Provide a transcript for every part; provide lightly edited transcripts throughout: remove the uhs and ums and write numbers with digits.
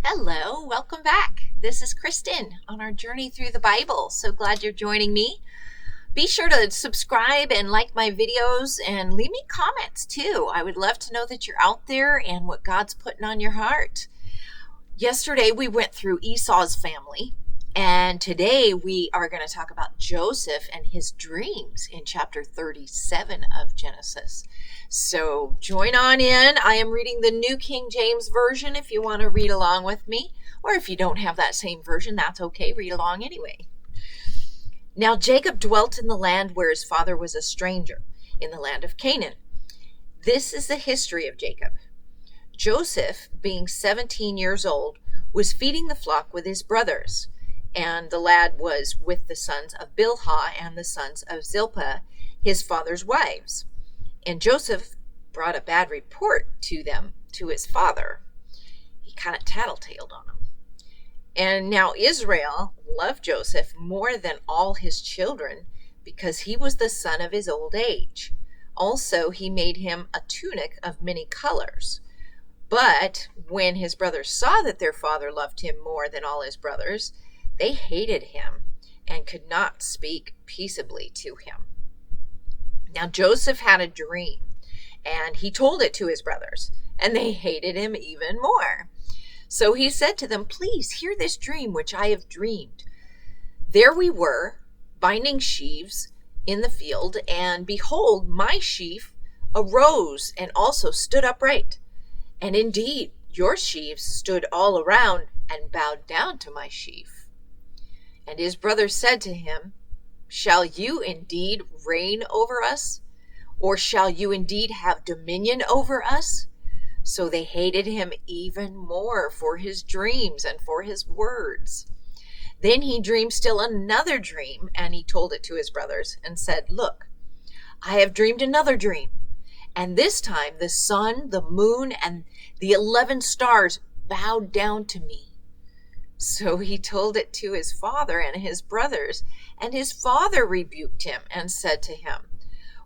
Hello, welcome back. This is Kristen on our journey through the Bible. So glad you're joining me. Be sure to subscribe and like my videos and leave me comments too. I would love to know that you're out there and what God's putting on your heart. Yesterday we went through Esau's family, and today we are going to talk about Joseph and his dreams in chapter 37 of Genesis. So join on in. I am reading the New King James Version if you want to read along with me, or if you don't have that same version, that's okay. Read along anyway. Now Jacob dwelt in the land where his father was a stranger, in the land of Canaan. This is the history of Jacob. Joseph, being 17 years old, was feeding the flock with his brothers, and the lad was with the sons of Bilhah and the sons of Zilpah, his father's wives. And Joseph brought a bad report to them, to his father. He kind of tattletaled on him. And now Israel loved Joseph more than all his children because he was the son of his old age. Also, he made him a tunic of many colors. But when his brothers saw that their father loved him more than all his brothers, they hated him and could not speak peaceably to him. Now Joseph had a dream, and he told it to his brothers, and they hated him even more. So he said to them, "Please hear this dream which I have dreamed. There we were, binding sheaves in the field, and behold, my sheaf arose and also stood upright. And indeed, your sheaves stood all around and bowed down to my sheaf." And his brothers said to him, "Shall you indeed reign over us? Or shall you indeed have dominion over us?" So they hated him even more for his dreams and for his words. Then he dreamed still another dream, and he told it to his brothers and said, "Look, I have dreamed another dream. And this time the sun, the moon, and the 11 stars bowed down to me." So he told it to his father and his brothers, and his father rebuked him and said to him,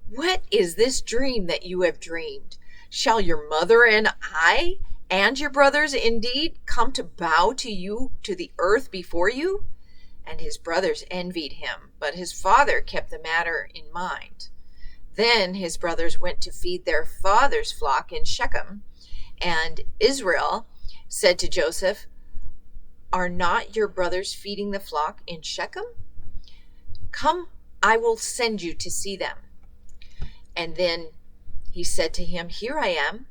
"What is this dream that you have dreamed? Shall your mother and I and your brothers indeed come to bow to you to the earth before you?" And his brothers envied him, but his father kept the matter in mind. Then his brothers went to feed their father's flock in Shechem, and Israel said to Joseph, "Are not your brothers feeding the flock in Shechem? Come, I will send you to see them." And then he said to him, "Here I am."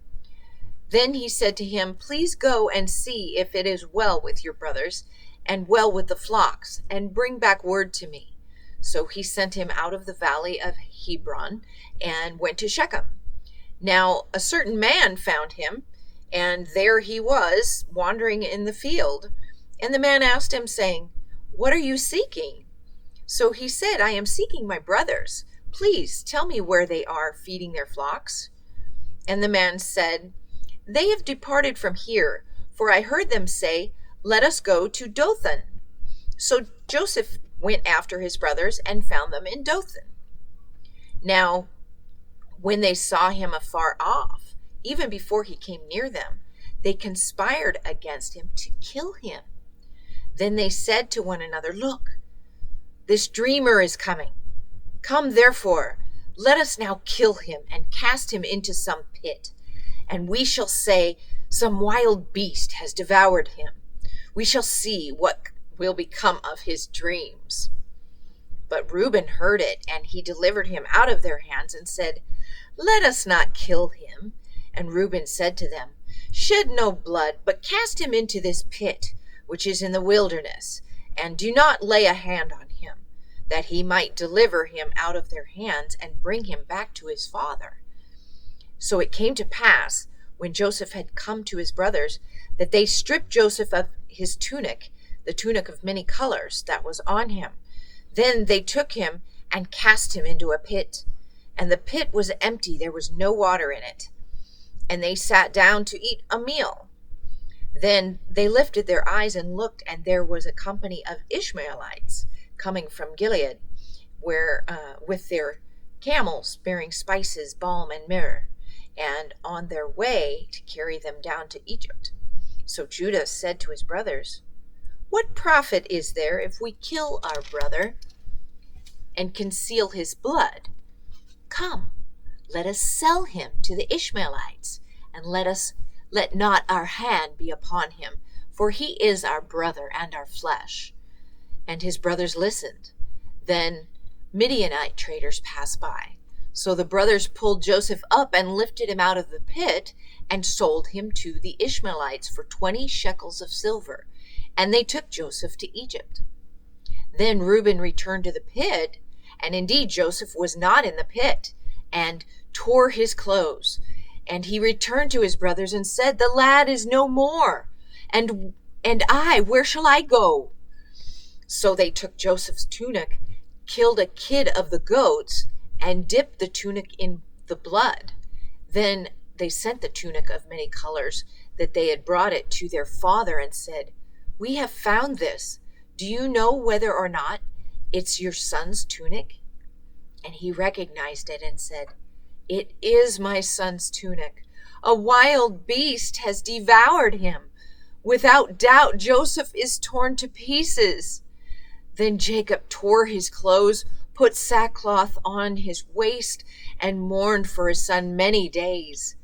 Then he said to him, "Please go and see if it is well with your brothers and well with the flocks, and bring back word to me." So he sent him out of the valley of Hebron and went to Shechem. Now a certain man found him, and there he was, wandering in the field. And the man asked him, saying, "What are you seeking?" So he said, "I am seeking my brothers. Please tell me where they are feeding their flocks." And the man said, "They have departed from here, for I heard them say, 'Let us go to Dothan.'" So Joseph went after his brothers and found them in Dothan. Now, when they saw him afar off, even before he came near them, they conspired against him to kill him. Then they said to one another, "Look, this dreamer is coming. Come, therefore, let us now kill him and cast him into some pit. And we shall say, 'Some wild beast has devoured him.' We shall see what will become of his dreams." But Reuben heard it, and he delivered him out of their hands and said, "Let us not kill him." And Reuben said to them, "Shed no blood, but cast him into this pit, which is in the wilderness, and do not lay a hand on him, that he might deliver him out of their hands and bring him back to his father." So it came to pass, when Joseph had come to his brothers, that they stripped Joseph of his tunic, the tunic of many colors that was on him. Then they took him and cast him into a pit, and the pit was empty, there was no water in it. And they sat down to eat a meal. Then they lifted their eyes and looked, and there was a company of Ishmaelites coming from Gilead, where with their camels bearing spices, balm, and myrrh, and on their way to carry them down to Egypt. So Judah said to his brothers, "What profit is there if we kill our brother and conceal his blood? Come, let us sell him to the Ishmaelites, and let not our hand be upon him, for he is our brother and our flesh." And his brothers listened. Then Midianite traders passed by. So the brothers pulled Joseph up and lifted him out of the pit and sold him to the Ishmaelites for 20 shekels of silver. And they took Joseph to Egypt. Then Reuben returned to the pit, and indeed Joseph was not in the pit, and tore his clothes. And he returned to his brothers and said, "The lad is no more, and I, where shall I go?" So they took Joseph's tunic, killed a kid of the goats, and dipped the tunic in the blood. Then they sent the tunic of many colors that they had brought it to their father and said, "We have found this. Do you know whether or not it's your son's tunic?" And he recognized it and said, "It is my son's tunic. A wild beast has devoured him. Without doubt, Joseph is torn to pieces." Then Jacob tore his clothes, put sackcloth on his waist, and mourned for his son many days.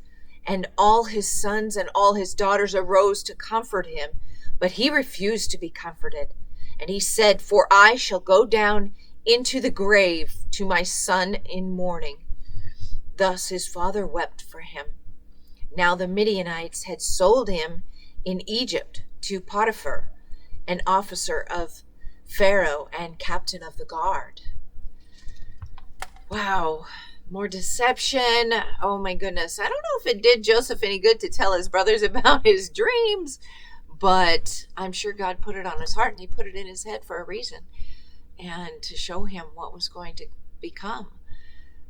And all his sons and all his daughters arose to comfort him, but he refused to be comforted. And he said, "For I shall go down into the grave to my son in mourning." Thus his father wept for him. Now the Midianites had sold him in Egypt to Potiphar, an officer of Pharaoh and captain of the guard. Wow, more deception. Oh my goodness. I don't know if it did Joseph any good to tell his brothers about his dreams, but I'm sure God put it on his heart, and he put it in his head for a reason, and to show him what was going to become.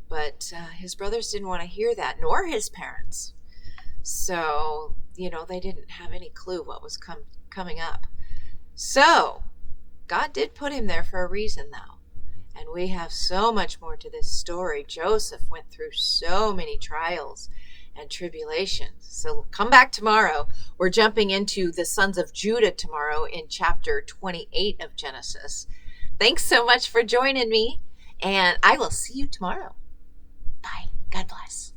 But his brothers didn't want to hear that, nor his parents. So, they didn't have any clue what was coming up. So God did put him there for a reason, though. And we have so much more to this story. Joseph went through so many trials and tribulations. So come back tomorrow. We're jumping into the sons of Judah tomorrow in chapter 28 of Genesis. Thanks so much for joining me, and I will see you tomorrow. Bye. God bless.